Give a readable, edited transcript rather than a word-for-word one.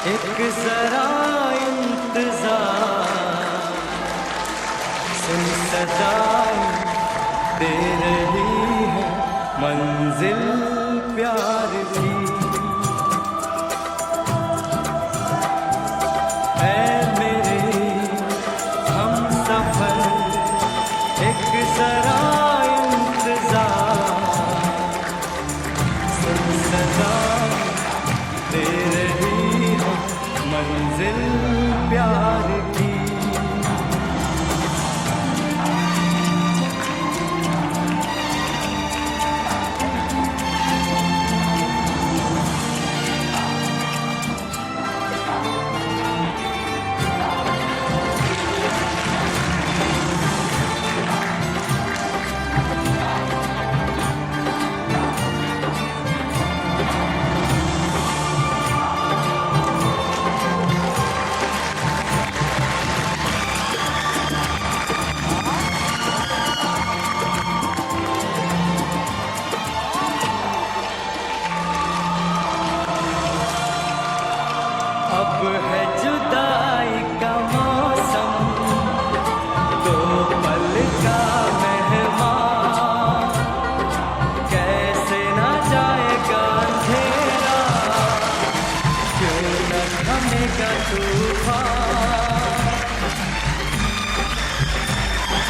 एक जरा इंतजार, सुन सदाएं दे रही है मंजिल प्यार की। ऐ मेरे हम सफर, एक जरा इंतजार, सुन सदाएं दे रही है मंजिल प्यार की। अब है